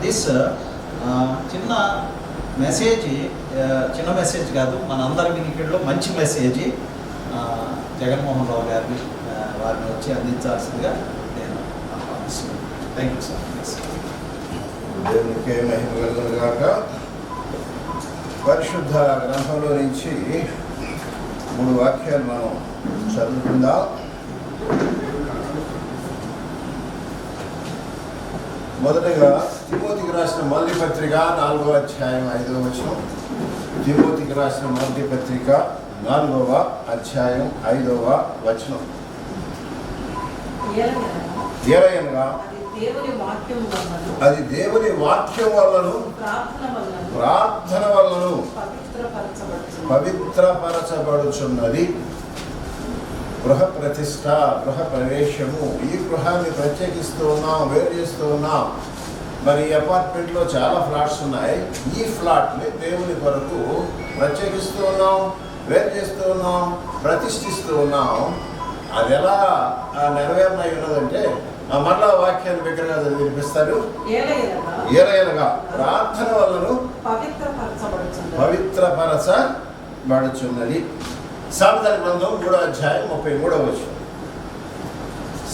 This చిన్న message, చిన్న message కాదు, మన అందరి వినికిడిలో మంచి మెసేజ్ జగన్మోహన్ రావు గారిని వారిని వచ్చి అందించాల్సిందిగా నేను ఆహ్వానిస్తున్నాను. Thank you sir. దేవునికే మహిమ కలుగును గాక. పరిశుద్ధ గ్రంథంలో నుంచి 3 వాక్యాలు మనం చదువుకుందాం. మొదటగా తిమోతికి రాసిన మొదటి పత్రిక 4వ అధ్యాయం 5వ వచనం. తిమోతికి రాసిన మొదటి పత్రిక 4వ అధ్యాయం 5వ వచనం. ఏలయనగా అది దేవుని వాక్యం వల్లను ప్రార్థన వల్లను పవిత్రపరచబడుచున్నది. గృహ ప్రతిష్ట, గృహ ప్రవేశము, ఈ గృహాన్ని ప్రత్యేకిస్తూ ఉన్నాం, వేరు చేస్తూ ఉన్నాం. మరి అపార్ట్మెంట్లో చాలా ఫ్లాట్స్ ఉన్నాయి. ఈ ఫ్లాట్ని దేవుని కొరకు ప్రత్యేకిస్తూ ఉన్నాం, వేరు చేస్తూ ఉన్నాం, ప్రతిష్ఠిస్తూ ఉన్నాం. అది ఎలా నెరవేరనై ఉన్నదంటే మరలా వాక్యాన్ని బిగ్గరగా వినిపిస్తారు. ఏలయనగా ప్రార్థన వల్లను పవిత్రపరచబడుచున్నది. సామెతల గ్రంథం 3వ అధ్యాయం 33వ వచనం.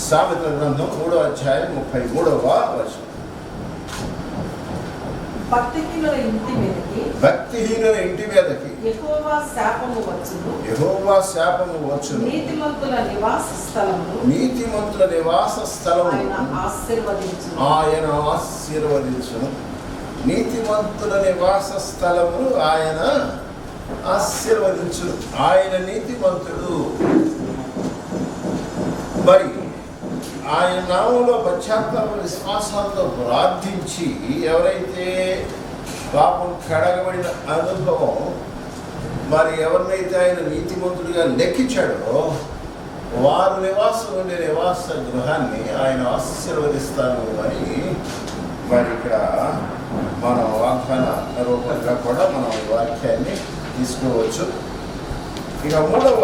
సామెతల గ్రంథం 3వ అధ్యాయం 33వ వచనం. భక్తిహీనుల ఇంటి మీదకి యెహోవా శాపము వచ్చును. నీతిమంతుల నివాస స్థలము ఆయన ఆశీర్వదించును. నీతిమంతుల నివాస స్థలము ఆయన ఆశీర్వదించును. ఆయన నీతిమంతుడు. మరి ఆయన నామంలో పశ్చాత్తాప విశ్వాసాలతో ప్రార్థించి ఎవరైతే పాపం కడగబడిన అనుభవం, మరి ఎవరినైతే ఆయన నీతిమంతుడిగా లెక్కించాడో వారు నివాసం ఉండే నివాస గృహాన్ని ఆయన ఆశీర్వదిస్తాను అని మరి ఇక్కడ మనం వాగ్దాన రూపంగా కూడా మనం ఈ వాక్యాన్ని తీసుకోవచ్చు. ఇక 3వ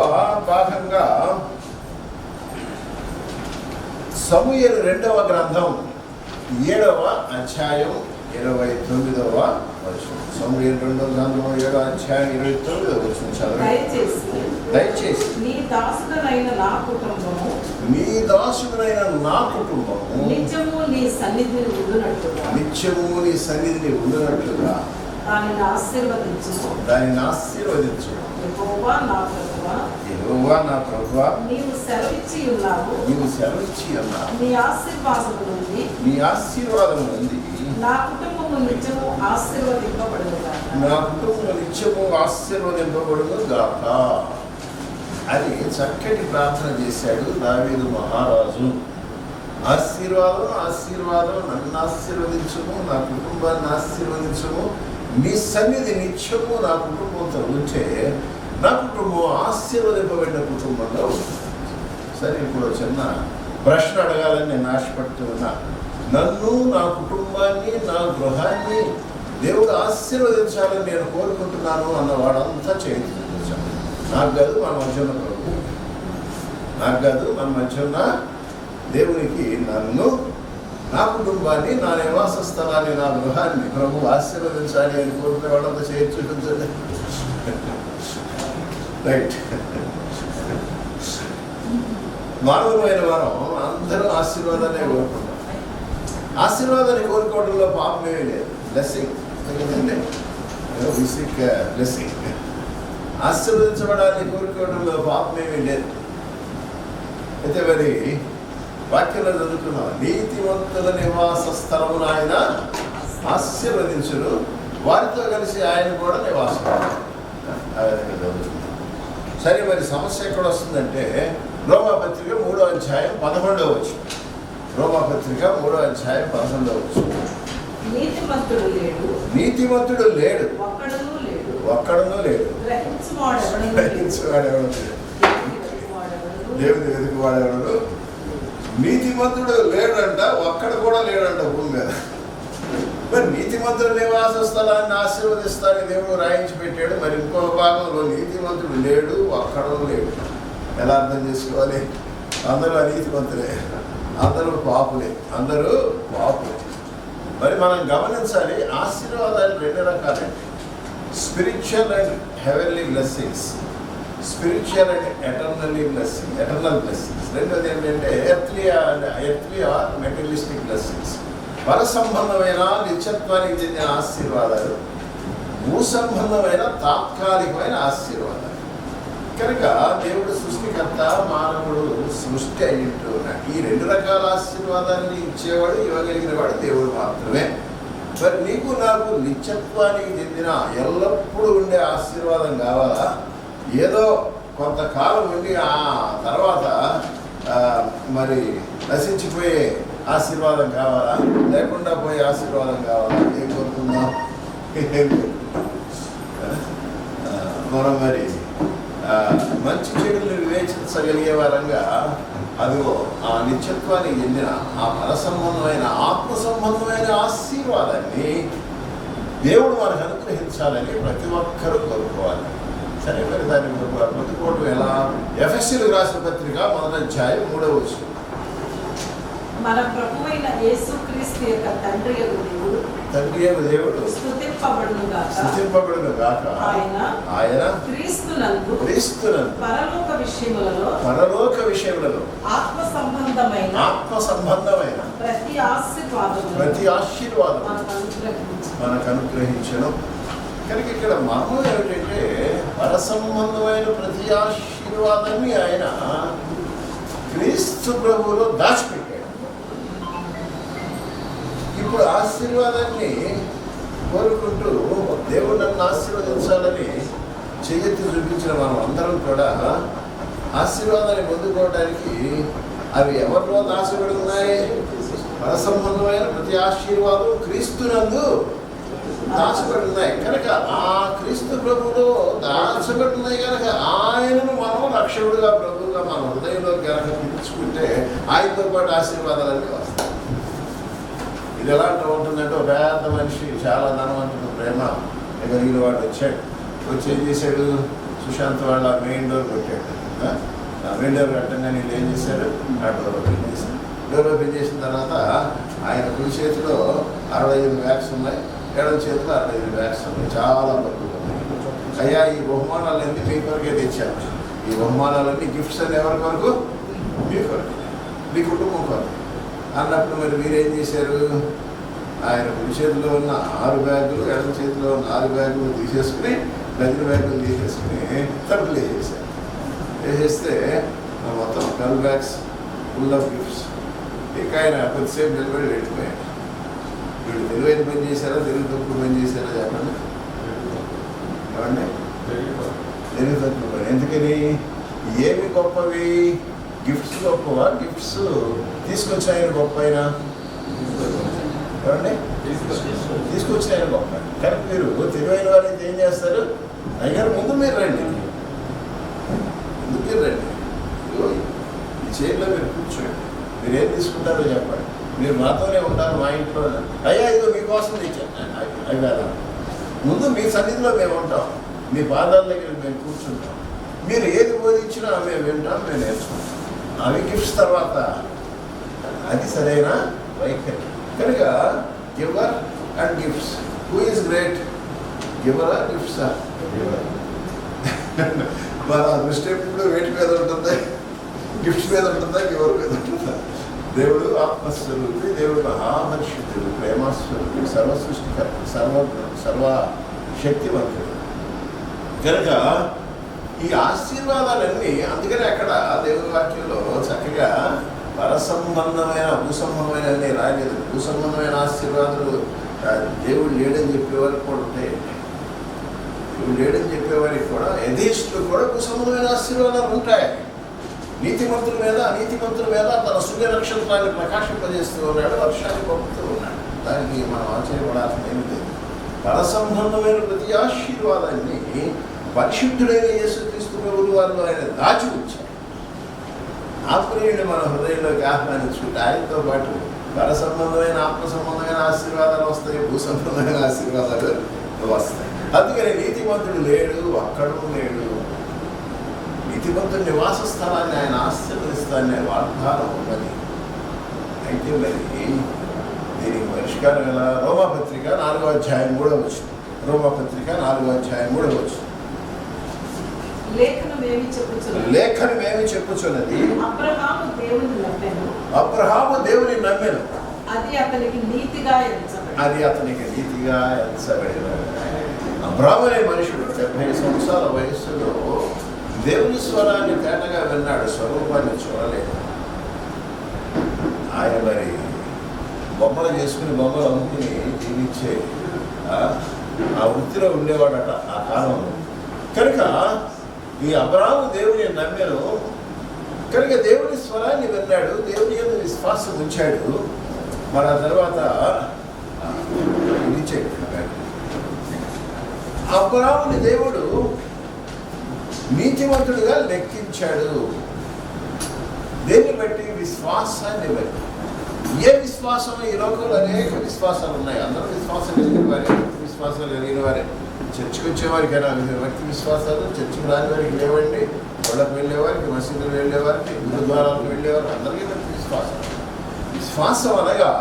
భాగంగా సమూయేలు 2వ గ్రంథం 7వ అధ్యాయం 29వ వచనం. సమూయేలు 2వ గ్రంథం 7వ అధ్యాయం 29వ వచనం చదవండి. దయచేసి నీ దాసుడైన నా కుటుంబము నిత్యము నీ సన్నిధిని ఉండునట్లుగా దానిని ఆశీర్వదించు. యెహోవా నా ప్రభువా, నీవు సెలవిచ్చి ఉన్నావు. నీ ఆశీర్వాదము నుండి నా కుటుంబము నిత్యము ఆశీర్వదింపబడును గాక అని చక్కటి ప్రార్థన చేశాడు దావీదు మహారాజు. ఆశీర్వాదం నన్ను ఆశీర్వదించుము, నా కుటుంబాన్ని ఆశీర్వదించుము. నీ సన్నిధి నిత్యము నా కుటుంబంతో ఉంటే నా కుటుంబం ఆశీర్వదింపబడిన కుటుంబంలో ఉంది. సరే, ఇప్పుడు చిన్న ప్రశ్న అడగాలని నేను ఆశపడుతూ ఉన్నా. నన్ను, నా కుటుంబాన్ని, నా గృహాన్ని దేవుడు ఆశీర్వదించాలని నేను కోరుకుంటున్నాను అన్నవాడంతా చేయించాను. నాకు కాదు, మన మధ్య ఉన్న ప్రభు, నాకు కాదు, మన మధ్య ఉన్న దేవునికి నన్ను, నా కుటుంబాన్ని, నా నివాస స్థలాన్ని, నా గృహాన్ని ప్రభు ఆశీర్వదించాలి అని కోరుకునే వాళ్ళంతా చేయించి చూపించండి. రైట్. మానవులమైన మనం అందరూ ఆశీర్వాదాన్ని కోరుకుంటాం. ఆశీర్వాదాన్ని కోరుకోవడంలో పాపం ఏమీ లేదు. Blessing blessing. ఆశీర్వదించబడాన్ని కోరుకోవడంలో పాపం ఏమీ లేదు. అయితే మరి వాక్యంలో చదువుతున్నాం, నీతివంతుల నివాస స్థలమును ఆయన ఆశీర్వదించును, వారితో కలిసి ఆయన కూడా నివాసం. ఆ విధంగా చదువుతున్నాం. సరే, మరి సమస్య ఎక్కడ వస్తుందంటే రోమాపత్రిక 3వ అధ్యాయం 11వ వచనం. రోమాపత్రిక 3వ అధ్యాయం 11వ వచనం. నీతిమంతుడు లేడు, ఒక్కడునూ లేడు. దేవుని వెతుకువాడెవడు? నీతిమంతుడు లేడంట, ఒక్కడు కూడా లేడంట భూమి మీద. మరి నీతిమంతుడు నివాస స్థలాన్ని ఆశీర్వదిస్తానని దేవుడు రాయించి పెట్టాడు. మరి ఇంకో భాగంలో నీతిమంతుడు లేడు, ఒక్కడు లేడు. ఎలా అర్థం చేసుకోవాలి? అందరూ అనీతిమంతులే, అందరూ పాపులే. మరి మనం గమనించాలి, ఆశీర్వాదాలు రెండు రకాలండి. Spiritual and heavenly blessings, spiritual and eternal blessings. రెండోది ఏంటంటే ఎర్త్లీ ఆర్ మెటీరియలిస్టిక్ బ్లెస్సింగ్స్. పర సంబంధమైన నిత్యత్వానికి చెందిన ఆశీర్వాదాలు, భూ సంబంధమైన తాత్కాలికమైన ఆశీర్వాదాలు. కనుక దేవుడు సృష్టికర్త, మానవుడు సృష్టి అయ్యింటూ ఉన్నాడు. ఈ రెండు రకాల ఆశీర్వాదాన్ని ఇచ్చేవాడు, ఇవ్వగలిగిన వాడు దేవుడు మాత్రమే. మరి నీకు నాకు నిత్యత్వానికి చెందిన ఎల్లప్పుడూ ఉండే ఆశీర్వాదం కావాలా? ఏదో కొంతకాలం ఉండి ఆ తర్వాత మరి నశించిపోయే ఆశీర్వాదం కావాలా? లేకుండా పోయే ఆశీర్వాదం కావాలా? ఏం కోరుకుందాం? మనం మరి మంచి చెడులు వివేచించగలిగే వారంగా అదిగో ఆ నిత్యత్వానికి చెందిన ఆ పర సంబంధమైన ఆత్మ సంబంధమైన ఆశీర్వాదాన్ని దేవుడు మనకు అనుగ్రహించాలని ప్రతి ఒక్కరూ కోరుకోవాలి. సరే, మరి దాన్ని పొందుకోవటం ఎలా? ఎఫెసీయులకు రాసిన పత్రిక 1వ అధ్యాయం 3వ వచనం. మన ప్రభువైన యేసుక్రీస్తు యొక్క తండ్రి యొక్క దేవుడు స్తుతింపబడును గాక. ఆయన క్రీస్తునందు పరలోక విషయములలో ఆత్మ సంబంధమైన ప్రతి ఆశీర్వాదం మనకు అనుగ్రహించను. కనుక ఇక్కడ మర్మం ఏమిటంటే, పర సంబంధమైన ప్రతి ఆశీర్వాదాన్ని ఆయన క్రీస్తు ప్రభువులో దాచిపెట్టాడు. ఇప్పుడు ఆశీర్వాదాన్ని కోరుకుంటూ దేవుడు నన్ను ఆశీర్వదించాలని చెయ్యెత్తి చూపించిన మనం అందరం కూడా ఆశీర్వాదాన్ని పొందుకోవడానికి అవి ఎవరిలో దాచబడి ఉన్నాయి? పర సంబంధమైన ప్రతి ఆశీర్వాదం క్రీస్తునందు దాచబడి ఉన్నాయి. కనుక ఆ క్రీస్తు ప్రభువులో దాచబడి ఉన్నాయి కనుక ఆయనను మనం రక్షకుడుగా, ప్రభువుగా మన హృదయంలో కనుక పిలుచుకుంటే ఆయనతో పాటు ఆశీర్వాదాలన్నీ వస్తాయి. ఇది ఎలాంటి ఉంటుందంటే, ఒక పేద మనిషి, చాలా ధనవంతుడు, ప్రేమ కలిగిన వాడు వచ్చి ఏం చేశాడు? సుశాంత్ వాళ్ళ మెయిన్ డోర్ కొట్టాడు. ఆ మెయిన్ డోర్ కట్టంగా నేను ఏం చేశాడు? ఆ డోర్ ఓపెన్ చేశాడు. డోర్ ఓపెన్ చేసిన తర్వాత ఆయన కుడి చేతిలో 65 బ్యాగ్స్ ఉన్నాయి, ఎడమ చేతిలో 65 బ్యాగ్స్ ఉన్నాయి. చాలా తక్కువ ఉన్నాయి. అయ్యా, ఈ బహుమానాలన్నీ మీ కొరకే తెచ్చాను. ఈ బహుమానాలన్నీ గిఫ్ట్స్ అని ఎవరి కొరకు? మీ కొరకు, మీ కుటుంబం కొరకు అన్నప్పుడు మరి మీరేం చేశారు? ఆయన కుడి చేతిలో ఉన్న 6 బ్యాగులు, ఎడమ చేతిలో ఉన్న 6 బ్యాగులు తీసేసుకుని, డజన్ బ్యాగులు తీసేసుకుని తలుపులు వేసేసారు. వేసేస్తే మొత్తం 12 బ్యాగ్స్ ఫుల్ ఆఫ్ గిఫ్ట్స్. ఇక ఆయన కొద్దిసేపు నిలబడి వెళ్ళిపోయాడు. వీళ్ళు తెలివైన పని చేశారా, తెలుగు తక్కువ పని చేశారా చెప్పండి? ఏమండి? తెలుగు తక్కువ పని. ఎందుకని? ఏమి గొప్పవి? గిఫ్ట్స్ గొప్పవా? గిఫ్ట్స్ తీసుకొచ్చిన ఆయన గొప్ప అయినా? ఏమండి? తీసుకొచ్చిన ఆయన గొప్ప. కనుక మీరు తెలివైన వారైతే ఏం చేస్తారు? అయ్యారు, ముందు మీరు రండి, ఈ చైర్లో మీరు కూర్చోండి, మీరు ఏం తీసుకుంటారో చెప్పండి. మీరు మాతోనే ఉంటారు, మా ఇంట్లో. అయ్యా, ఇదో మీకోసం తెచ్చాను అయ్యా. ముందు మీ సన్నిధిలో మేము ఉంటాం, మీ పాదాల దగ్గర మేము కూర్చుంటాం. మీరు ఏది బోధించినా మేము వింటాం, మేము నేర్చుకుంటాం. అవి గిఫ్ట్స్ తర్వాత. అది సరైన వైఖరి. కనుక giver and gifts, who is great? గివరా, గిఫ్ట్సా? మన దృష్టి ఎప్పుడు వేటి మీద ఉంటుంది? గిఫ్ట్స్ మీద ఉంటుందా, గివర్ మీద ఉంటుందా? దేవుడు ఆత్మస్వరూపి, దేవుడు మహామర్షితుడు, ప్రేమస్వరూపి, సర్వసృష్టికర్త, సర్వశక్తివంతుడు. కనుక ఈ ఆశీర్వాదాలన్నీ, అందుకని అక్కడ దేవుని వాక్యంలో చక్కగా పర సంబంధమైన, భూసంబంధమైన రాలేదు. భూసంబంధమైన ఆశీర్వాదాలు దేవుడు లేడని చెప్పేవారికి కూడా ఉంటాయి. దేవుడు లేడని చెప్పేవారికి కూడా, యథేష్టులు కూడా భూసంబంధమైన ఆశీర్వాదాలు ఉంటాయి. నీతిమంతుల మీద, అనీతిమంతుల మీద తన సూర్య నక్షత్రాన్ని ప్రకాశింపజేస్తూ ఉన్నాడు, వర్షాన్ని పంపుతూ ఉన్నాడు. దానికి మనం ఆశ్చర్యపడాల్సిన ఏమి లేదు. పర సంబంధమైన ప్రతి ఆశీర్వాదాన్ని పరిశుద్ధుడైన యేసుక్రీస్తు ప్రభువు వారిలో ఆయన దాచి ఉంచాడు. ఆత్మీయుని మన హృదయంలోకి ఆహ్వానించుకుంటే ఆయనతో పాటు పర సంబంధమైన, ఆత్మ సంబంధమైన ఆశీర్వాదాలు వస్తాయి, భూ సంబంధమైన ఆశీర్వాదాలు వస్తాయి. అందుకని నీతిమంతుడు లేడు, ఒక్కడు లేడు. నీతిమంతుడి నివాస స్థలాన్ని ఆయన ఆశీర్వదిస్తానే వాగ్దానం ఉన్నది. అయితే మరి దీనికి పరిష్కారం ఎలా? రోమాపత్రిక 4వ అధ్యాయం 3వ వచనం. రోమాపత్రిక 4వ అధ్యాయం 3వ వచనం. లేఖనమేమి చెప్పుచున్నది? అబ్రహాము దేవుని నమ్మెను, అది అతనికి నీతిగా ఎంచబడిన. అబ్రాహాము అనే మనుషుడు 70 సంవత్సరాల వయస్సులో దేవుని స్వరాన్ని తేటగా విన్నాడు, స్వరూపాన్ని చూడలేదు. ఆయన మరి బొమ్మలు చేసుకుని బొమ్మలు అమ్ముకుని జీవించే ఆ వృత్తిలో ఉండేవాడట ఆ కాలంలో. కనుక ఈ అబ్రాహాము దేవుని నమ్మెను, కనుక దేవుని స్వరాన్ని విన్నాడు, దేవుని యందు విశ్వాసం ఉంచాడు. మరి ఆ తర్వాత అబ్రాహాముని దేవుడు నీతిమంతుడిగా లెక్కించాడు. దేన్ని బట్టి? విశ్వాసాన్ని బట్టి. ఏ విశ్వాసం? ఈ లోకంలో అనేక విశ్వాసాలు ఉన్నాయి. అందరూ విశ్వాసం కలిగిన వారే, విశ్వాసాలు కలిగిన వారే. చర్చికి వచ్చేవారికైనా వ్యక్తి విశ్వాసాలు, చర్చికి రాని వారికి లేవండి, వాళ్ళకు వెళ్ళేవారికి, మసీదులు వెళ్ళేవారికి, గురుద్వారాలకు వెళ్ళేవారికి అందరికీ వ్యక్తి విశ్వాసం. విశ్వాసం అనగా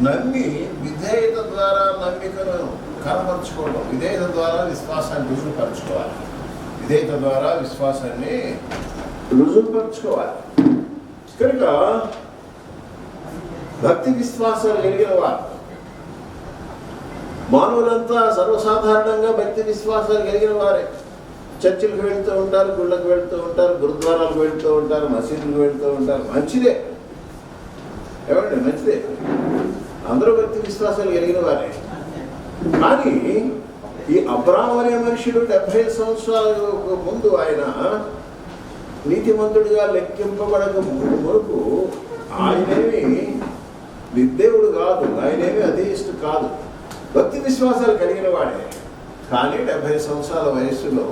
నమ్మి విధేయత ద్వారా నమ్మికను కనపరుచుకోవడం, విధేయత ద్వారా విశ్వాసాన్ని రుజువుపరచుకోవాలి. విధేయత ద్వారా విశ్వాసాన్ని రుజువుపరచుకోవాలి. కనుక భక్తి విశ్వాసాలు కలిగిన వారు, మానవులంతా సర్వసాధారణంగా భక్తి విశ్వాసాలు కలిగిన వారే. చర్చిలకు వెళ్తూ ఉంటారు, గుళ్ళకు వెళ్తూ ఉంటారు, గురుద్వారాలకు వెళ్తూ ఉంటారు, మసీదులకు వెళ్తూ ఉంటారు. మంచిదే, ఏమండి, మంచిదే. అందరూ భక్తి విశ్వాసాలు కలిగిన వారే. కానీ ఈ అబ్రాహాము అనే మనుషుడు 70 సంవత్సరాల ముందు ఆయన నీతిమంతుడిగా లెక్కింపబడక మునుపు ఆయనేమి నిర్దేవుడు కాదు, ఆయనేమి అథెయిస్ట్ కాదు, భక్తి విశ్వాసాలు కలిగిన వాడే. కానీ 70 సంవత్సరాల వయస్సులో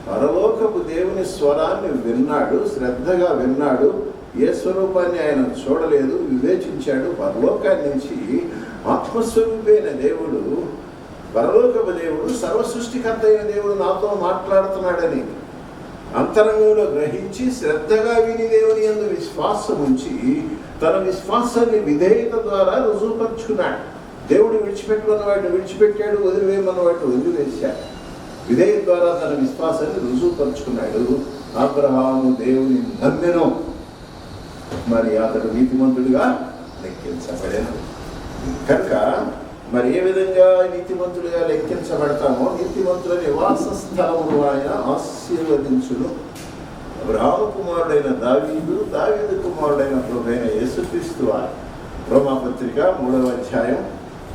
పరలోకపు దేవుని స్వరాన్ని విన్నాడు, శ్రద్ధగా విన్నాడు. ఏ స్వరూపాన్ని ఆయన చూడలేదు, వివేచించాడు. పరలోకాన్ని నుంచి ఆత్మస్వరూపైన దేవుడు, పరలోకపు దేవుడు, సర్వసృష్టికర్త అయిన దేవుడు నాతో మాట్లాడుతున్నాడని అంతరంగంలో గ్రహించి శ్రద్ధగా విని దేవుని యందు విశ్వాసం ఉంచి తన విశ్వాసాన్ని విధేయత ద్వారా రుజువుపరుచుకున్నాడు. దేవుడు విడిచిపెట్టుకున్న వాటిని విడిచిపెట్టాడు, వదిలివేయమన్న వాటిని వదిలివేశాడు. విధేయత ద్వారా తన విశ్వాసాన్ని రుజువుపరుచుకున్నాడు. అబ్రహాము దేవుని నమ్మెను, మరి అతడు నీతిమంతుడిగా లెక్కించబడెను. కనుక మరి ఏ విధంగా నీతిమంతుడిగా లెక్కించబడతామో, నీతిమంతుల నివాస స్థలమును ఆయన ఆశీర్వదించును. అబ్రహాము కుమారుడైన దావీదు, దావీదు కుమారుడైన ప్రభువైన యేసుక్రీస్తు వారు. రోమాపత్రిక 3వ అధ్యాయం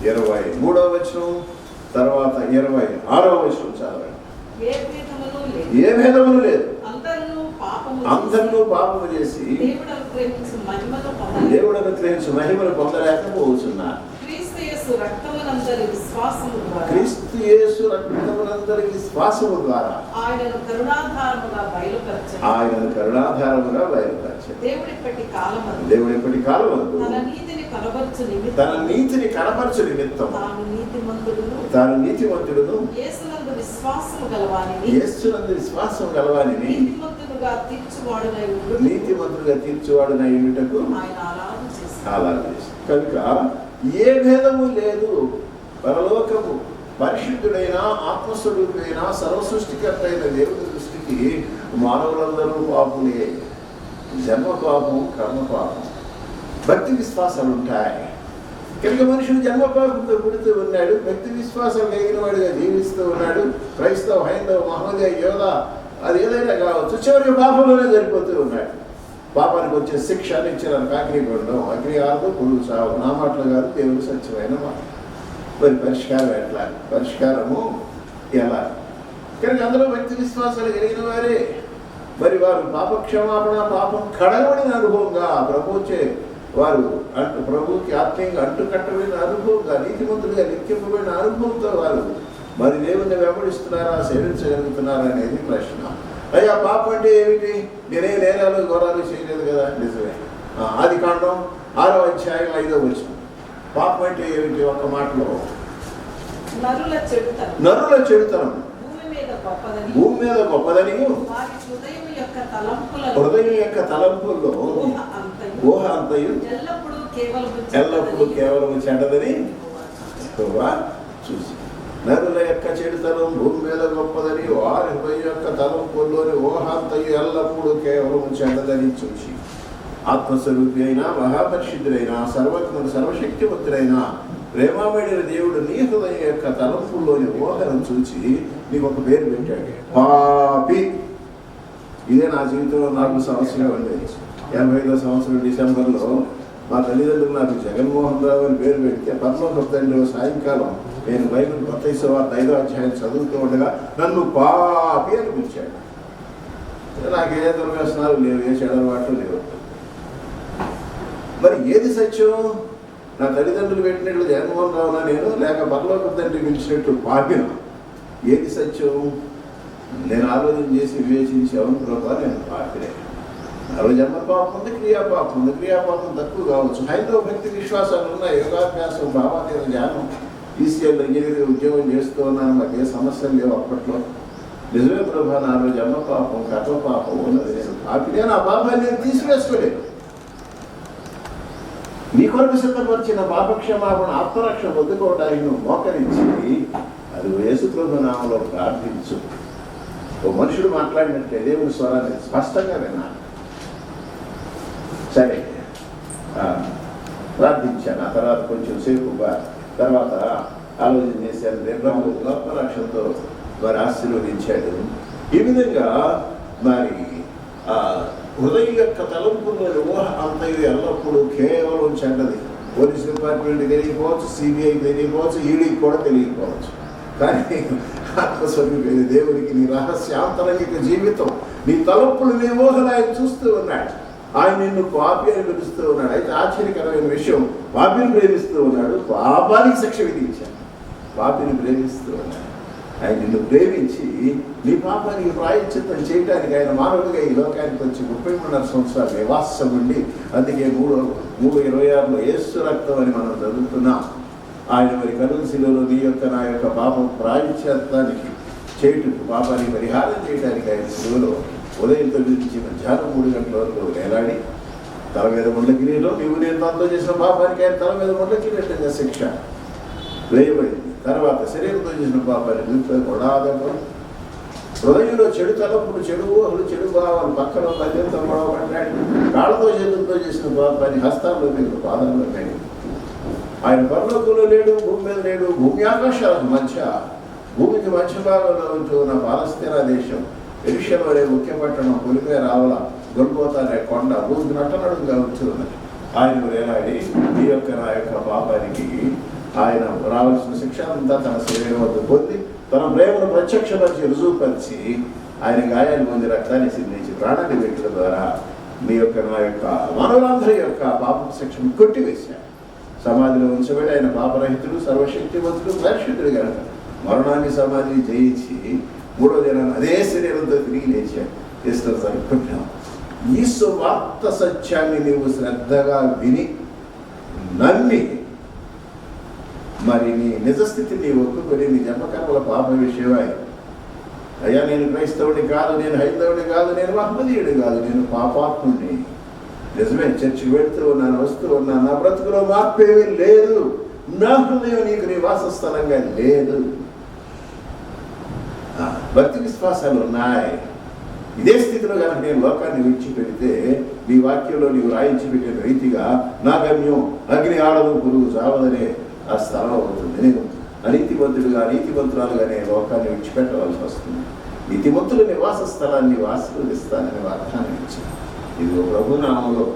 23వ వచనం, తర్వాత 26వ వచనం చదవండి. ఏ భేదములు లేదు, అందరూ పాపము చేసి దేవుడు అనుగ్రహించు మహిమను పొందలేకపోతున్నారు. క్రీస్తు యేసు రక్తమునందరి విశ్వాసము ద్వారా ఆయనను కరుణాధారముగా బయలుపరచాడు. దేవుడిప్పటి కాలమందు తన నీతిని కనపరచు నిమిత్తం తాను నీతిమంతుడును యేసునందు విశ్వాసము గలవానిని నీతిమంతుడుగా తీర్చువాడునై ఉండుటకు అలాగే. కనుక ఏ భేదము లేదు. పరలోకము పరిశుద్ధుడైన ఆత్మస్వరూపుడైన సర్వసృష్టికర్త అయిన దేవుని దృష్టికి మానవులందరూ పాపులే. జన్మ పాపం, కర్మ పాపం, భక్తి విశ్వాసాలు ఉంటాయి. కనుక మనుషుడు జన్మ పాపంతో పుడుతూ ఉన్నాడు, భక్తి విశ్వాసం కలిగిన వాడిగా జీవిస్తూ ఉన్నాడు. క్రైస్తవ, హైందవ, మహమ్మదీయ, యోధ, అది ఏదైనా కావచ్చు, చివరికి పాపంలోనే సరిపోతూ ఉన్నాడు. పాపానికి వచ్చే శిక్ష నిత్యానికి అగ్ని గుండం, అగ్ని ఆరు, పురుగు సాగు. నా మాటలు కాదు, దేవుడు సత్యమైన మాట. మరి పరిష్కారం ఎట్లా? పరిష్కారము ఎలా? కనుక అందరూ భక్తి విశ్వాసాలు కలిగిన వారే. మరి వారు పాప క్షమాపణ, పాపం కడగబడిన అనుభవంగా ప్రభువుచే వారు ప్రభువుకి ఆత్మీయంగా అంటుకట్టబడిన అనుభవంగా, నీతిమంతులుగా లెక్కింపబడిన అనుభవంతో వారు మరి దేవుణ్ణి వెంబడిస్తున్నారా, సేవించగలుగుతున్నారా అనేది ప్రశ్న. అయ్యా పాపం అంటే ఏమిటి? నేనే నేరాలు ఘోరాలు చేయలేదు కదా. నిజమే. ఆదికాండం 6వ అధ్యాయం 5వ వచనం. పాపం అంటే ఏమిటి? ఒక్క మాటలో నరుల చెడుతనం, భూమి మీద గొప్పదని, హృదయం యొక్క తలంపుల్లో ఊహ అంతయు ఎల్లప్పుడూ కేవలం చెడ్డదని యెహోవా చూసి, నరుల యొక్క చెడుతనం భూమి మీద గొప్పదని, వారి హృదయ యొక్క తలంపుల్లోని ఊహాంతయు ఎల్లప్పుడూ కేవలం చెడ్డదని చూసి, ఆత్మస్వరూపి అయినా మహాపరిశుద్ధుడైన సర్వజ్ఞుడు సర్వశక్తివంతుడైన ప్రేమమైన దేవుడు నీ హృదయం యొక్క తలంపుల్లోని ఊహను చూచి నీకు ఒక పేరు పెట్టాడు, పాపి. ఇదే నా జీవితంలో 4 సంవత్సరాలు ఉండేది. 85వ సంవత్సరం డిసెంబర్లో మా తల్లిదండ్రులు నాకు జగన్మోహన్ రావు అని పేరు పెడితే, పరలోక తండ్రి సాయంకాలం నేను బైబిల్ కొత్త వార్త 5వ అధ్యాయం చదువుతూ ఉండగా నన్ను పాపి అని పిలిచాడు. నాకు ఏ దుర్వ్యసనాలు లేవు, ఏ చెడవాట్లు లేవు. మరి ఏది సత్యం? నా తల్లిదండ్రులు పెట్టినట్లు జగన్మోహన్ రావునా నేను, లేక పరలోక తండ్రి పిలిచినట్టు పాపిన? ఏది సత్యం? నేను ఆలోచన చేసి వివేచించి, అవును ప్రభా నేను పాపినే. అరవ జన్మ పాపం ఉంది, క్రియాపాపం ఉంది. క్రియాపాపం తక్కువ కావచ్చు. హైందవ భక్తి విశ్వాసాలు ఉన్నాయి, యోగాభ్యాసం, భావాతీత జ్ఞానం, ఈసీఎల్ ఇంజనీరింగ్ ఉద్యోగం చేస్తూ ఉన్నాను. మాకు ఏ సమస్యలు లేవు అప్పట్లో. నిజమే ప్రభా, నా జన్మ పాపం కర్మ పాపం ఉన్నది, నేను పాపినే. నా పాపాన్ని నేను తీసివేసుకోలేదు. నీ కొరకు సిద్ధపరిచిన పాపక్షమాపణ ఆత్మరక్షణ పొందుకోవడానికి నువ్వు మోకరించి అది యేసు ప్రభు నామములో ప్రార్థించు. ఓ మనుషుడు మాట్లాడినట్టే దేవుని స్వరాన్ని స్పష్టంగా విన్నాను. సరే ప్రార్థించాను. ఆ తర్వాత కొంచెం సేపు తర్వాత ఆలోచన చేశాను. దేవుడు ఆత్మరక్షణతో మరి ఆశీర్వదించాడు. ఈ విధంగా మరి హృదయం యొక్క తలంపుల్లోని ఊహ అంతయు ఎల్లప్పుడూ కేవలం చెడ్డది. పోలీస్ డిపార్ట్మెంట్కి తెలియకపోవచ్చు, సిబిఐకి తెలియకపోవచ్చు, ఈడీకి కూడా తెలియకపోవచ్చు. కానీ ఆత్మస్వరూపి దేవుడికి నీ రహస్యాంతరంగిక జీవితం, నీ తలంపులు, నీ ఊహలు ఆయన చూస్తూ ఉన్నాడు. ఆయన నిన్ను పాపి అని పిలుస్తూ ఉన్నాడు. అయితే ఆశ్చర్యకరమైన విషయం, పాపిని ప్రేమిస్తూ ఉన్నాడు, పాపానికి శిక్ష విధించాడు. పాపిని ప్రేమిస్తూ ఉన్నాడు. ఆయన నిన్ను ప్రేమించి నీ పాపానికి ప్రాయశ్చిత్తం చేయడానికి ఆయన మానవుడిగా ఈ లోకానికి వచ్చి 33 సంవత్సరాలు నివాసం ఉండి, అందుకే 3:26లో యేసు రక్తం అని మనం చదువుతున్నాం. ఆయన మరి కరుణ శిలువలో నీ యొక్క నా యొక్క పాపం ప్రాయశ్చిత్తానికి చేయుటకు, పాపానికి పరిహారం చేయడానికి ఆయన శిలువలో ఉదయం 9 నుంచి మధ్యాహ్నం 3 గంటల వరకు వేలాడి తల మీద ముండగిరిలో నీవు నేను తనతో చేసిన పాపానికి ఆయన తల మీద ముండగిరిగా శిక్ష వేయబడింది. తర్వాత శరీరంతో చేసిన పాపాన్ని కొడాదం, హృదయంలో చెడు తలంపులు, చెడు ఊహలు, చెడు భావాలు పక్కన పద్యంతో గొడవపడ్డాడు. కాళ్ళతో చేతులతో చేసిన పాపాన్ని హస్తాల్లో మీద పాదంలో లేడు. ఆయన పరలోకంలో లేడు, భూమి మీద లేడు. భూమి ఆకాశాలకు మధ్య, భూమికి మధ్య భాగంలో ఉంటూ ఉన్న పాలస్తీనా దేశం, యెరూషలేము అనే ముఖ్య పట్టణం, పొలిమే రావల, గొల్గోతా అనే కొండ భూమికి నట్టనడుగా వచ్చి ఉన్నది. ఆయన వేలాడి ఈ యొక్క నా యొక్క పాపానికి ఆయన రావాల్సిన శిక్ష అంతా తన శరీరం వద్ద పొంది, తన ప్రేమను ప్రత్యక్షపరిచి రుజువుపరిచి, ఆయన గాయాలు పొంది రక్తాన్ని సిందించి ప్రాణాన్ని పెట్టడం ద్వారా మీ యొక్క నా యొక్క మానవులందరి యొక్క పాప శిక్షను కొట్టివేశాడు. సమాధిలో ఉంచబడి ఆయన పాపరహితుడు, సర్వశక్తివంతుడు, పరిశుద్ధుడు కనుక మరణాన్ని సమాధి జయించి 3వ దినాన్ని అదే శరీరంతో తిరిగి లేచాడు. ఈస్టర్ జరుపుకుంటున్నాం. ఈ సువార్త సత్యాన్ని నీవు శ్రద్ధగా విని నమ్మి మరి నీ నిజస్థితిని నీ ఒప్పుకొని నీ జన్మకర్మల పాప విషయమై, అయ్యా నేను క్రైస్తవుడి కాదు, నేను హైందవుడి కాదు, నేను మహమ్మదీయుడి కాదు, నేను పాపాత్ముడిని. నిజమే, చర్చికి వెళుతూ ఉన్నాను, వస్తూ ఉన్నాను, నా బ్రతుకులో మార్పేమీ లేదు, నా హృదయం నీకు నివాస స్థలంగా లేదు. భక్తి విశ్వాసాలు ఉన్నాయి. ఇదే స్థితిలో కనుక నేను లోకాన్ని విడిచిపెడితే నీ వాక్యంలో నీవు రాయించి పెట్టిన రీతిగా నా గమ్యం అగ్ని ఆడదు, పురుగు చావదనే ఆ స్థలం అవుతుంది. నేను అనీతిమంతుడుగా, నీతిమంతురాలుగా నేను లోకాన్ని విడిచిపెట్టవలసి వస్తుంది. నీతిమంతుల నివాస స్థలాన్ని ఆశీర్వదిస్తానని వాగ్దానం ఇచ్చాను. ఇది ప్రభునామంలో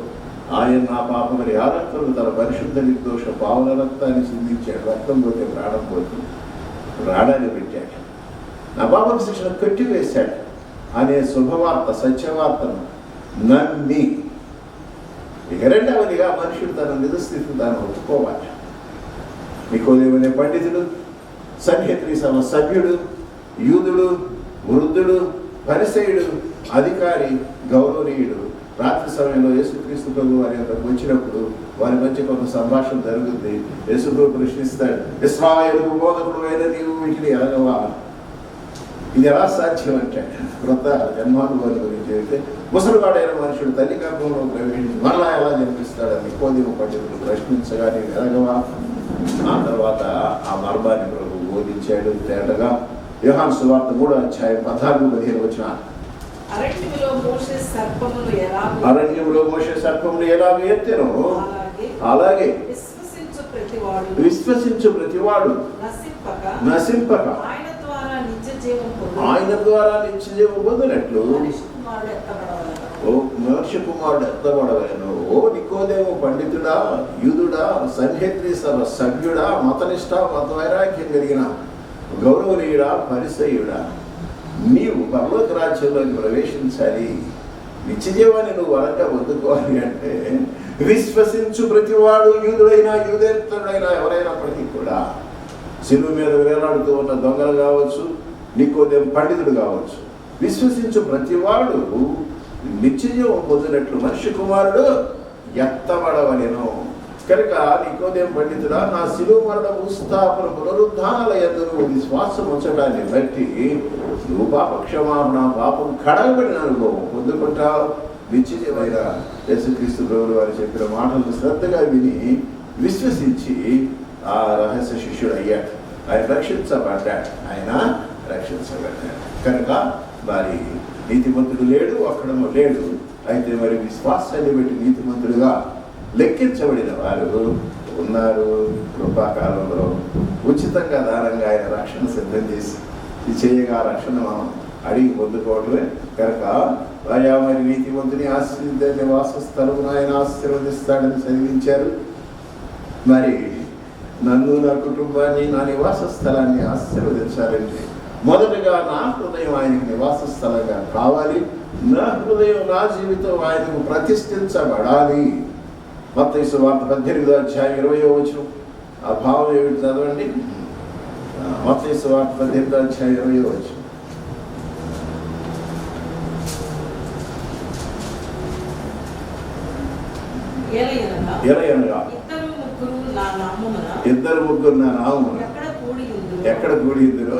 ఆయన నా పాపమని ఆ రక్తం తన పరిశుద్ధ నిర్దోష పావన రక్తాన్ని సిందించాడు. రక్తం పోతే ప్రాణం పోతుంది, ప్రాణాన్ని పెట్టాడు. నా పాపం శిక్షణ కట్టివేశాడు అనే శుభవార్త, సత్యవార్తను నమ్మి ఇక రెండవదిగా మనుషుడు తన నిజస్థితిని తాను ఒప్పుకోవాలి. నికోదేమనే పండితుడు, సన్హెద్రీ సభ సభ్యుడు, యూదుడు, వృద్ధుడు, పరిసయుడు, అధికారి, గౌరవనీయుడు రాత్రి సమయంలో యేసుక్రీస్తు ప్రభు వారి యొక్కకు వచ్చినప్పుడు వారి మధ్య కొంత సంభాషణ జరుగుతుంది. యేసు ప్రభు ప్రశ్నిస్తాడు, ఇశ్రాయేలు బోధకుడు అయిన నీవు వీటిని ఎరగవా? ఇది ఎలా సాధ్యం అంటే క్రొత్త జన్మానుభవాల గురించి అయితే ముసలివాడైన మనుషుడు తల్లి గర్భంలో ప్రవేశించి మరలా ఎలా జన్మిస్తాడని నికోదేము పండితుడు ప్రశ్నించగా నీవు ఎరగవా. ఆ తర్వాత ఆ మర్మాన్ని ప్రభు బోధించాడు తేటగా. యోహాను సువార్త 3:14-15 వచ్చిన అరణ్యములో మోషే సర్పమును ఎలాగ ఎత్తెనో అలాగే విశ్వసించు ప్రతివాడు నశింపక ఆయన ద్వారా నిత్య జీవం పొందినట్లు మనుష్య కుమారుడు ఎత్తబడవలెను. ఓ నికోదేము పండితుడా, యూదుడా, సన్హెద్రి సభ సభ్యుడా, మతనిష్ట మత వైరాగ్యం కలిగిన గౌరవనీయుడా, పరిసయుడా, నీవు పరలోక రాజ్యంలోకి ప్రవేశించాలి, నిత్య జీవాన్ని నువ్వు వరంగా పొందుకోవాలి అంటే విశ్వసించు ప్రతివాడు, యూదుడైనా యూదేతరుడైనా ఎవరైనప్పటికీ కూడా, శిలువ మీద వేలాడుతూ ఉన్న దొంగలు కావచ్చు, నికోదేము పండితుడు కావచ్చు, విశ్వసించు ప్రతివాడు నిత్య జీవం పొందినట్లు మనిషి కుమారుడు ఎత్తబడవలెను. కనుక నికోదేము పండితుడా, నా శిలువ మరణ భూస్థాపన పునరుద్ధానాల యందు నువ్వు విశ్వాసం ఉంచడాన్ని బట్టి నువ్వు పాప క్షమాపణ, పాపం కడగబడిన అనుభవం పొందుకుంటావు. నిశ్చితమైన యేసుక్రీస్తు ప్రభువు వారు చెప్పిన మాటలను శ్రద్ధగా విని విశ్వసించి ఆ రహస్య శిష్యుడు అయ్యాడు. ఆయన రక్షించబడ్డాడు. కనుక మరి నీతిమంతుడు లేడు, అక్కడమో లేడు. అయితే మరి విశ్వాసాన్ని బట్టి నీతిమంతుడుగా లెక్కించబడిన వారు ఉన్నారు. కృపాకాలంలో ఉచితంగా దానంగా ఆయన రక్షణ సిద్ధం చేసి ఇది చేయగా రక్షణ మనం అడిగి పొందుకోవటమే. కనుక ఆయా మరి నీతిమంతుని ఆశ్రయించే నివాసస్థలం ఆయన ఆశీర్వదిస్తాడని చదివించారు. మరి నన్ను, నా కుటుంబాన్ని, నా నివాస స్థలాన్ని ఆశీర్వదించాలంటే మొదటగా నా హృదయం ఆయనకు నివాస స్థలంగా కావాలి. నా హృదయం, నా జీవితం ఆయనకు ప్రతిష్ఠించబడాలి. మత్తయి సువార్త 18:20 ఆ భావం ఏమిటి చదవండి. మత్తయి సువార్త 18:20 ఎలయనగా ఇద్దరు ముగ్గురు నా నామమున ఎక్కడ కూడి ఉందిరో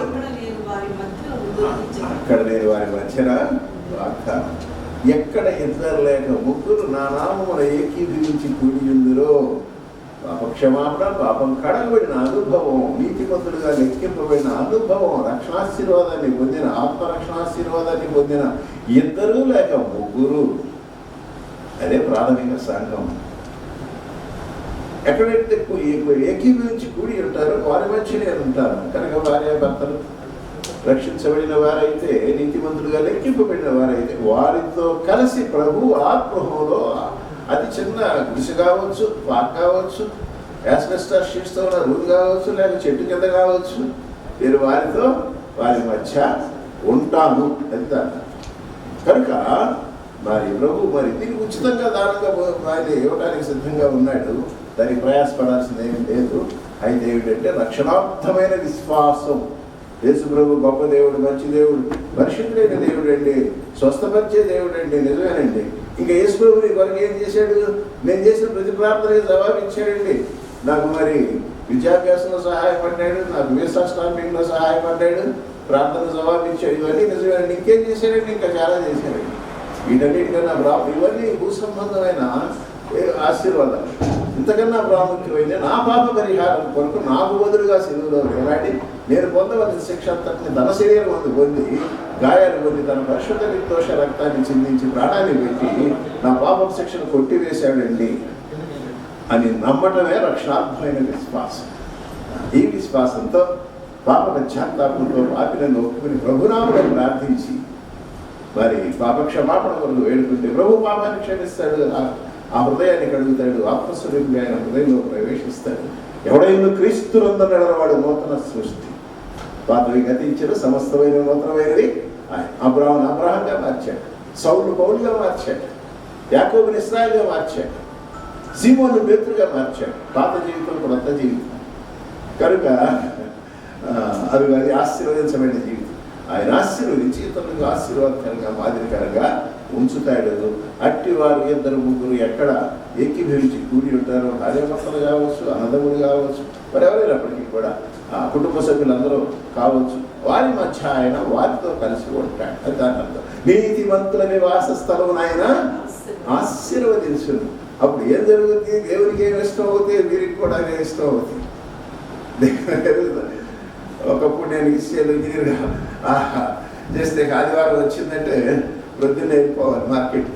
అక్కడ నేను వారి మధ్యన వాగ్దానం. ఎక్కడ ఇద్దరు లేక ముగ్గురు నా నామమున ఏకీభవించి కూడి ఉందిరో, పాప క్షమాపణ, పాపం కడగబడిన అనుభవం, నీతిమంతులుగా లెక్కింపబడిన అనుభవం, రక్షణాశీర్వాదాన్ని పొందిన, ఆత్మరక్షణాశీర్వాదాన్ని పొందిన ఇద్దరు లేక ముగ్గురు, అదే ప్రాథమిక సంఘం. ఎక్కడైతే ఏకీభవించి కూడి ఉంటారో వారి మధ్యనే ఉంటారు. కనుక భార్యాభర్తలు రక్షించబడిన వారైతే, నీతిమంతులుగా లెక్కింపబడిన వారైతే వారితో కలిసి ప్రభు ఆత్మహంలో అతి చిన్న గుడిసె కావచ్చు, పార్క్ కావచ్చు, యాస్బెస్టాస్ షీట్స్తో ఉన్న రూమ్ కావచ్చు, లేక చెట్టు కింద కావచ్చు, నేను వారితో వారి మధ్య ఉంటాను ఎంత. కనుక మరి ప్రభు మరి దీనికి ఉచితంగా దానంగా ఆయన ఇవ్వడానికి సిద్ధంగా ఉన్నాడు. దానికి ప్రయాసపడాల్సింది ఏమీ లేదు. అయితే ఏమిటంటే రక్షణార్థమైన విశ్వాసం. యేసు ప్రభు గొప్ప దేవుడు, మంచి దేవుడు, పరిశుద్ధుడైన దేవుడు అండి, స్వస్థపరిచే దేవుడు అండి, నిజమేనండి. ఇంకా యేసు ప్రభు నీ కొరకు ఏం చేశాడు? నేను చేసిన ప్రతి ప్రార్థనకి జవాబు ఇచ్చాడండి. నాకు మరి విద్యాభ్యాసంలో సహాయపడ్డాడు, నాకు వీసా స్టాంపింగ్లో సహాయపడ్డాడు, ప్రార్థన జవాబు ఇచ్చాడు. ఇవన్నీ నిజమేనండి. ఇంకేం చేశాడండి? ఇంకా చాలా చేశాడండి. వీటన్నిటికన్నా ఇవన్నీ భూ సంబంధమైన ఆశీర్వాదాలు. ఇంతకన్నా ప్రాముఖ్యమైన నా పాప పరిహారం కొరకు నాకు బదులుగా శిలువలో వేలాడి నేను పొందవలసిన శిక్ష అంతటిని తన శరీరం ముందు పొంది, గాయాలు పొంది, తన పరిశుద్ధ నిర్దోష రక్తాన్ని చిందించి ప్రాణాన్ని పెట్టి నా పాపం శిక్షను కొట్టివేశాడండి అని నమ్మటమే రక్షణాత్మకమైన విశ్వాసం. ఈ విశ్వాసంతో పాప పశ్చాత్తాపంతో పాపిలను ఒప్పుకుని ప్రభునామని ప్రార్థించి మరి పాప క్షమాపణ కొరకు వేడుకుంటే ప్రభు పాపాన్ని క్షమిస్తాడు, ఆ హృదయాన్ని కడుగుతాడు, ఆత్మస్వరూపంగా ఆయన హృదయంలో ప్రవేశిస్తాడు. ఎవడైనా క్రీస్తునందున వాడు నూతన సృష్టి, పాతవి గతించిన సమస్తమైన నూతనమైనది ఆయన. అబ్రాహామును అబ్రహాంగా మార్చాడు, సౌలు పౌలుగా మార్చాడు, యాకోబుని ఇశ్రాయేలుగా మార్చాడు, సీమోను పేతురుగా మార్చాడు. పాత జీవితం కొత్త జీవితం కనుక అది ఆశీర్వదించబడిన జీవితం. ఆయన ఆశీర్వదించి ఇతరులకు ఆశీర్వాదకరంగా, మాదిరికరంగా ఉంచుతాడు. అట్టి వారు ఇద్దరు ముగ్గురు ఎక్కడ ఏకీభవించి కూడి ఉంటారో, భార్యాభర్తలు కావచ్చు, అన్నదమ్ములు కావచ్చు, మరి ఎవరైనప్పటికీ కూడా ఆ కుటుంబ సభ్యులందరూ కావచ్చు, వారి మధ్య ఆయన వారితో కలిసి ఉంటాడు. అది దాని అర్థం. నీతిమంతుల నివాస స్థలం ఆయన ఆశీర్వదించును. అప్పుడు ఏం జరుగుతుంది? దేవునికి ఏమి ఇష్టం అవుతుంది, వీరికి కూడా అదే ఇష్టం అవుతుంది. ఒకప్పుడు నేను ఇస్సేలు ఇంజనీర్గా చేస్తే ఆదివారం వచ్చిందంటే ప్రొద్దున్న వెళ్ళిపోవాలి మార్కెట్,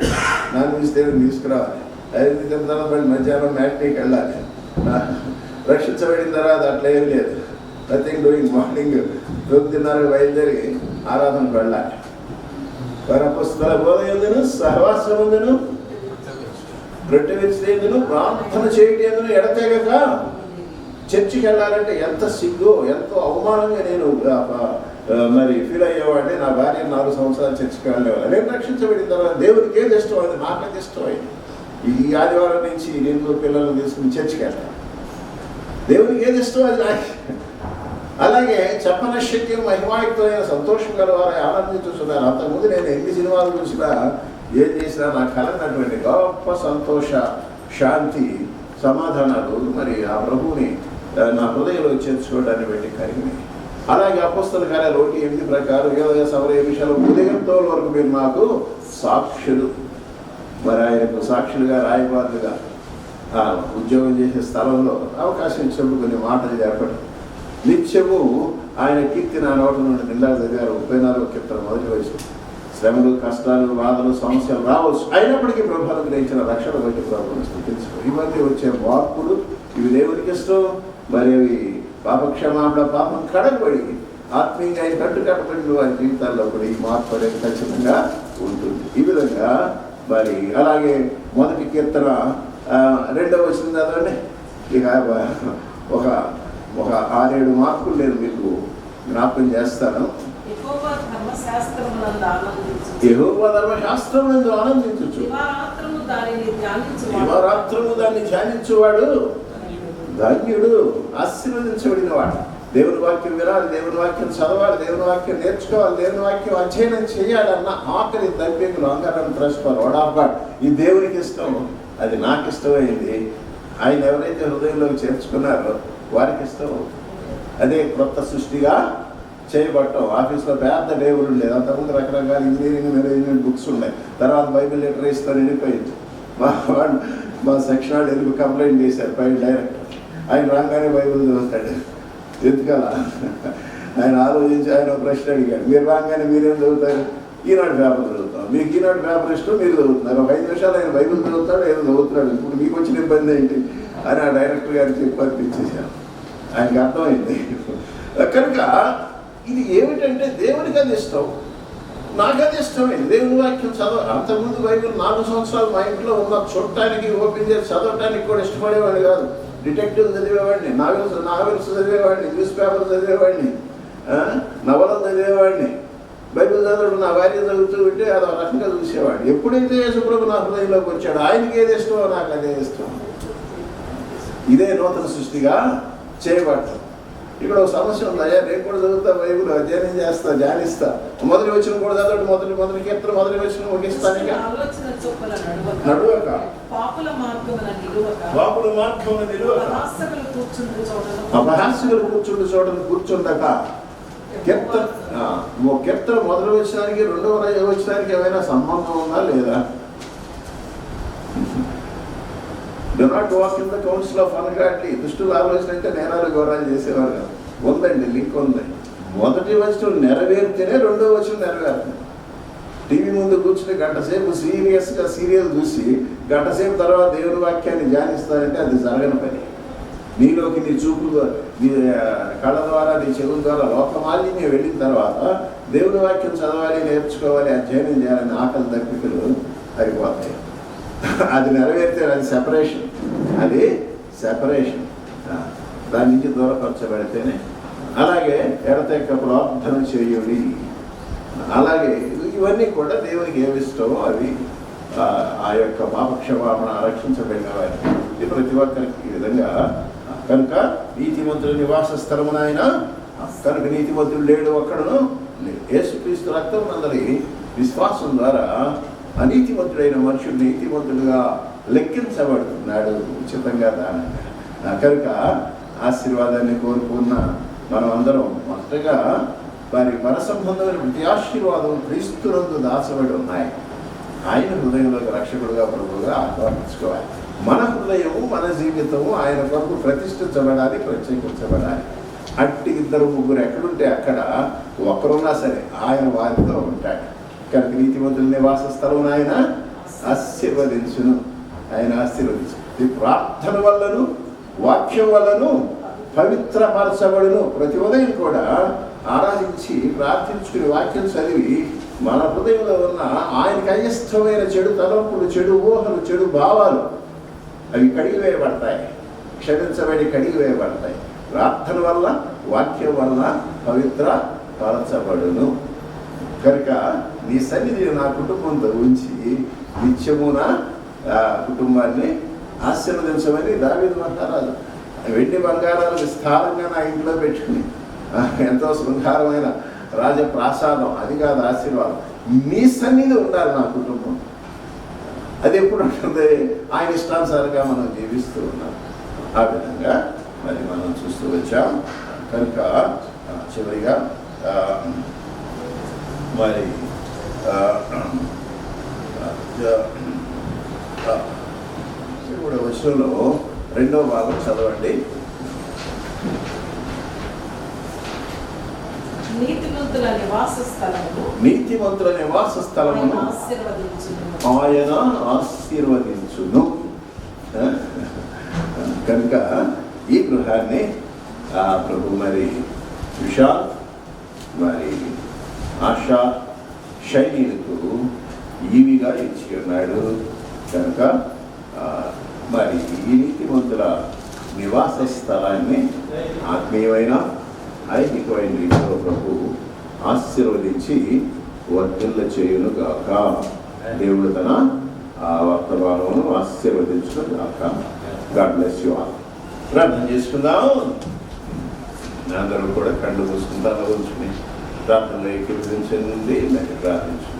నాన్ వెజిటేరియన్ తీసుకురావాలి. 5 తర్వాత మధ్యాహ్నం మ్యాట్నీకి వెళ్ళాలి. రక్షించబడిన తర్వాత అట్లా ఏం లేదు. Nothing doing. మార్నింగ్ 9:30 బయలుదేరి ఆరాధనకు వెళ్ళాలి. వారి అపొస్తలుల బోధ ఎందును, సహవాసం ఎందును, రొట్టె విరిచి ఎందును, ప్రార్థన చేయటం ఎందును ఎడతెగక చర్చికి వెళ్ళాలంటే ఎంత సిగ్గు, ఎంతో అవమానంగా నేను మరి ఫీల్ అయ్యేవాడిని. నా భార్య 4 సంవత్సరాలు చర్చికి వెళ్ళేవాళ్ళు. నేను రక్షించబడిన తర్వాత దేవునికి ఏది ఇష్టమైంది, నాకైతే ఇష్టమైంది. ఈ ఆదివారం నుంచి నేను పిల్లలను తీసుకుని చర్చికి వెళ్తాను. దేవునికి ఏది ఇష్టం అది నాకు. అలాగే చెప్పనశక్యం మహిమాయుక్తమైన సంతోషం గలవారు ఆనందించుతున్నారు. అంతకుముందు నేను ఎన్ని సినిమాలు చూసినా ఏం చేసినా నాకు కలిగినటువంటి గొప్ప సంతోష, శాంతి, సమాధానాలు మరి ఆ ప్రభువుని నా హృదయంలో చేర్చుకోవడాన్ని బట్టి కలిగినాయి. అలాగే అపొస్తలుల కార్యాలు 1:8 ప్రకారం ఏదో సవరే విషయాలు ఉదయంతో వరకు మీరు నాకు సాక్షులు. మరి ఆయనకు సాక్షులుగా, రాయబారులుగా ఉద్యోగం చేసే స్థలంలో అవకాశం ఇచ్చినప్పుడు కొన్ని మాటలు చెప్పడం. నిత్యము ఆయన కీర్తి నా నోట నుండి నిండా చదివారు. 34వ కీర్తన మొదటి వయసు. శ్రమలు, కష్టాలు, బాధలు, సమస్యలు రావచ్చు, అయినప్పటికీ ప్రభువును గ్రహించిన రక్షణ బట్టి ప్రభువును స్థుతించు. ఇవన్నీ వచ్చే మార్పులు, ఇవి దేవునికి ఇష్టం. మరి అవి పాపక్షమాపణ, పాపం కడగబడి ఆత్మీయంగా ఆయన కట్టుకట్టబడిన వారి జీవితాల్లో కూడా ఈ మార్పు అనేది ఖచ్చితంగా ఉంటుంది. ఈ విధంగా మరి అలాగే మొదటి కీర్తన 2వ వచనం చదవండి. ఇక ఒక 6-7 మార్కులు నేను మీకు జ్ఞాపకం చేస్తాను. యెహోవా ధర్మశాస్త్రమునందు ఆనందించుచు దివారాత్రము దాన్ని ధ్యానించువాడు ధన్యుడు, ఆశీర్వదించబడిన వాడు. దేవుని వాక్యం వినాలి, దేవుని వాక్యం చదవాలి, దేవుని వాక్యం నేర్చుకోవాలి, దేవుని వాక్యం అధ్యయనం చేయాలన్న ఆఖరి దైవికులు అంగరం ట్రస్పర్ వడాపాడు. ఈ దేవునికి ఇష్టం, అది నాకు ఇష్టమైంది. ఆయన ఎవరైతే హృదయంలోకి చేర్చుకున్నారో వారికి ఇష్టం. అదే క్రొత్త సృష్టిగా చేయబట్టం. ఆఫీస్లో పెద్ద టేబుల్ ఉండేది. అంతకుముందు రకరకాల ఇంజనీరింగ్, మేనేజ్మెంట్ బుక్స్ ఉన్నాయి. తర్వాత బైబిల్ లిటరేచర్తో నిండిపోయింది. మా సెక్షన్ వాళ్ళు ఎందుకు కంప్లైంట్ చేశారు పై డైరెక్టర్. ఆయన రాగానే బైబిల్ చదువుతాడు. ఎందుకలా ఆయన ఆలోచించి ఆయన ప్రశ్న అడిగాడు. మీరు రాగానే మీరేం చదువుతారు? ఈనాడు పేపర్ చదువుతాం. మీకు ఈనాడు పేపర్ ఇష్టం, మీరు చదువుతున్నారు. ఒక 5 నిమిషాలు ఆయన బైబిల్ చదువుతాడు, ఏదో చదువుతున్నాడు. ఇప్పుడు మీకు వచ్చిన ఇబ్బంది ఏంటి అని ఆ డైరెక్టర్ గారికి చెప్పి పంపించేశాను. ఆయనకి అర్థమైంది. కనుక ఇది ఏమిటంటే దేవునికి అది ఇష్టం, నాకు అది ఇష్టమైంది. దేవుని వాక్యం చదవ. అంతకుముందు బైబిల్ 4 సంవత్సరాలు మా ఇంట్లో ఉన్న చూడటానికి, ఓపెన్ చేసి చదవటానికి కూడా ఇష్టపడేవాడిని కాదు. డిటెక్టివ్ చదివేవాడిని, నావెల్స్ చదివేవాడిని, న్యూస్ పేపర్ చదివేవాడిని, నవలను చదివేవాడిని. బైబిల్ చదవడం నా భార్య చదువుతూ ఉంటే అది ఒక రకంగా చూసేవాడిని. ఎప్పుడైతే యేసుప్రభు నా హృదయంలోకి వచ్చాడు, ఆయనకి ఏది ఇష్టమో నాకు అదే ఇష్టం. ఇదే నూతన సృష్టిగా చేయబడతాం. ఇక్కడ ఒక సమస్య ఉంది. అయ్యా రేపు కూడా చదువుతా, బైబిల్ అధ్యయనం చేస్తా, ధ్యానిస్తా. మొదటి వచ్చిన కూడా చదవడం, మొదటి కీర్తన మొదటి వచ్చిన ముగిస్తాను. నడువక పాపుల మార్గమున నిలువక అపహాస్యులు కూర్చుండు చోటను కూర్చుండక. కీర్తన మొదటి వచ్చినానికి 2వ వచ్చినానికి ఏమైనా సంబంధం ఉందా లేదా? Do not walk in the counsel of ungodly. దుష్టుల ఆలోచన అంటే నేరాలు ఘోరాలు చేసేవారు కాదు. ఉందండి, లింక్ ఉంది. మొదటి వచనం నెరవేరితేనే 2వ వచనం నెరవేరుతుంది. టీవీ ముందు కూర్చుని గంట సేపు సీరియస్గా సీరియల్ చూసి గంట సేపు తర్వాత దేవుని వాక్యాన్ని ధ్యానిస్తానంటే అది జరగని పని. నీలోకి నీ చూపు, నీ కళ్ళ ద్వారా, నీ చెవుల ద్వారా లోకమాలిన్యం వెళ్ళిన తర్వాత దేవుని వాక్యం చదవాలి, నేర్చుకోవాలి, అధ్యయనం చేయాలని ఆకలి దప్పికలు అయిపోతాయి. అది నెరవేరితే అది సెపరేషన్, అది సెపరేషన్. దాని నుంచి దూరపరచబడితేనే. అలాగే ఎడతెక్క ప్రార్థన చేయుడి. అలాగే ఇవన్నీ కూడా దేవునికి ఏమిష్టమో అవి ఆ యొక్క పాపక్షమాపణ రక్షించబడిన వారికి ప్రతి ఒక్కరికి ఈ విధంగా. కనుక నీతిమంతుల నివాస స్థలమున ఆయన, కనుక నీతిమంతుడు లేడు ఒక్కడును లేడు. యేసుక్రీస్తు రక్తం అందరి విశ్వాసం ద్వారా అనీతిమంతుడైన మనుషుడు నీతిమంతుడుగా లెక్కించబడుతున్నాడు ఉచితంగా, దానంగా. కనుక ఆశీర్వాదాన్ని కోరుకున్న మనం అందరం మొదటగా వారి పరసంబంధమైన ప్రతి ఆశీర్వాదం క్రీస్తునందు దాచబడి ఉన్నాయి. ఆయన హృదయంలోకి రక్షకుడుగా ప్రభువుగా ఆహ్వానించుకోవాలి. మన హృదయము మన జీవితము ఆయన కొరకు ప్రతిష్ఠించబడాలి, ప్రత్యేకించబడాలి. అట్టి 2-3 ఎక్కడుంటే అక్కడ ఒకరున్నా సరే ఆయన వారితో ఉంటాడు. కనుక నీతిమంతుల నివాస స్థలం ఆయన ఆశీర్వదించును. ఆయన ఆశీర్వదించు. ఈ ప్రార్థన వల్లను వాక్యం వల్లను పవిత్రపరచబడును. ప్రతి ఉదయం కూడా ఆరాధించి ప్రార్థించుకుని వాక్యం చదివి మన హృదయంలో ఉన్న ఆయనకి అయిష్టమైన చెడు తలంపులు, చెడు ఊహలు, చెడు భావాలు అవి కడిగివేయబడతాయి, క్షమించబడి కడిగివేయబడతాయి. ప్రార్థన వల్ల వాక్యం వల్ల పవిత్ర పరచబడును. కనుక నీ సన్నిధిని నా కుటుంబంతో ఉంచి నిత్యము నా కుటుంబాన్ని ఆశీర్వదించమని దావీదు మహారాజు వెండి బంగారాలు విస్తారంగా నా ఇంట్లో పెట్టుకుని ఎంతో శృంగారమైన రాజప్రాసాదం, అది కాదు ఆశీర్వాదం. నీ సన్నిధి ఉండాలి నా కుటుంబం. అది ఎప్పుడు ఉంటుంది? ఆయన ఇష్టానుసారంగా మనం జీవిస్తూ ఉన్నాం. ఆ విధంగా మరి మనం చూస్తూ వచ్చాం. కనుక చివరిగా మరి ఇప్పుడు వచనంలో 2వ భాగం చదవండి. నీతిమంతుల నివాస స్థలమును ఆయన ఆశీర్వదించును. కనుక ఈ గృహాన్ని ప్రభు మరి విశాల్ మరి ఆశా శైలిలకు ఈవిగా ఇచ్చి ఉన్నాడు. కనుక మరి ఈ నీతిమంతుల నివాస స్థలాన్ని ఆత్మీయమైన ఐహికమైన రీతిలో ప్రభు ఆశీర్వదించి వర్ధిల్ల చేయును గాక. దేవుడు తన వర్తమానమును ఆశీర్వదించును గాక. God bless you all. ప్రార్థన చేసుకుందాం. అందరూ కూడా కళ్ళు మూసుకుంటాను ఉంచుకుని ప్రార్థనలో ఏకీభవించండి. ప్రార్థించుకుందాం.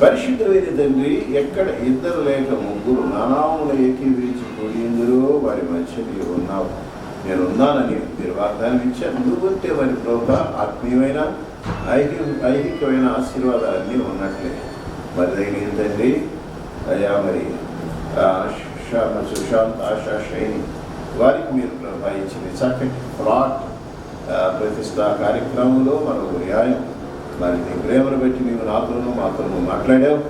పరిశుద్ధమైన తండ్రి, ఎక్కడ 2 లేక 3 నానాములు ఏకీభవించి కూడి ఎందులో వారి మధ్య నీవు ఉన్నావు. నేను ఉన్నానని మీరు వాగ్దానం ఇచ్చారు. నువ్వుంటే మరి ప్రభు ఆత్మీయమైన ఐహికమైన ఆశీర్వాదాలన్నీ ఉన్నట్లే మరి దైన తండ్రి అయ్యా మరి సుశాంత్ ఆశా శైలి వారికి మీరు ప్రభు ఇచ్చిన చక్కటి ప్లాట్ ప్రతిష్టా కార్యక్రమంలో మరొక న్యాయం మరి నీ ప్రేమను బట్టి నీవు నాతోనూ మాతోనూ మాట్లాడావు.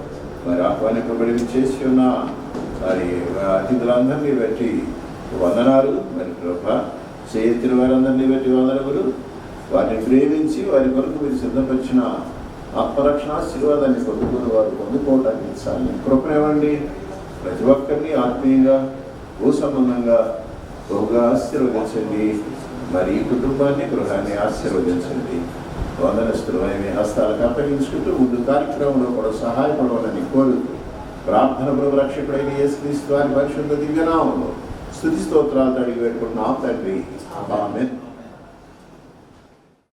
మరి ఆహ్వానింపబడి చేసి ఉన్న మరి అతిథులందరినీ బట్టి వందనాలు. మరి ప్రభా చేతిన వారందరినీ బట్టి వందనములు. వారిని ప్రేమించి వారి కొరకు మీరు సిద్ధపరిచిన ఆత్మరక్షణ ఆశీర్వాదాన్ని పొందుకుని వారు పొందుకోవడానికి సార్లు కృపనివ్వండి. ప్రతి ఒక్కరిని ఆత్మీయంగా సంబంధంగా బహుగా ఆశీర్వదించండి. మరి ఈ కుటుంబాన్ని గృహాన్ని ఆశీర్వదించండి. వందనస్తులమైన మీ హస్తాలకు అప్పగించుకుంటూ ముందు కార్యక్రమంలో కూడా సహాయపడవాలని కోరుతూ ప్రార్థన ప్రభు రక్షకుడైన యేసుక్రీస్తు వారి పరిశుద్ధ దివ్యనామంలో స్తుతి స్తోత్రాలు అడిగి పెట్టుకుంటున్నాం తండ్రి. ఆమేన్.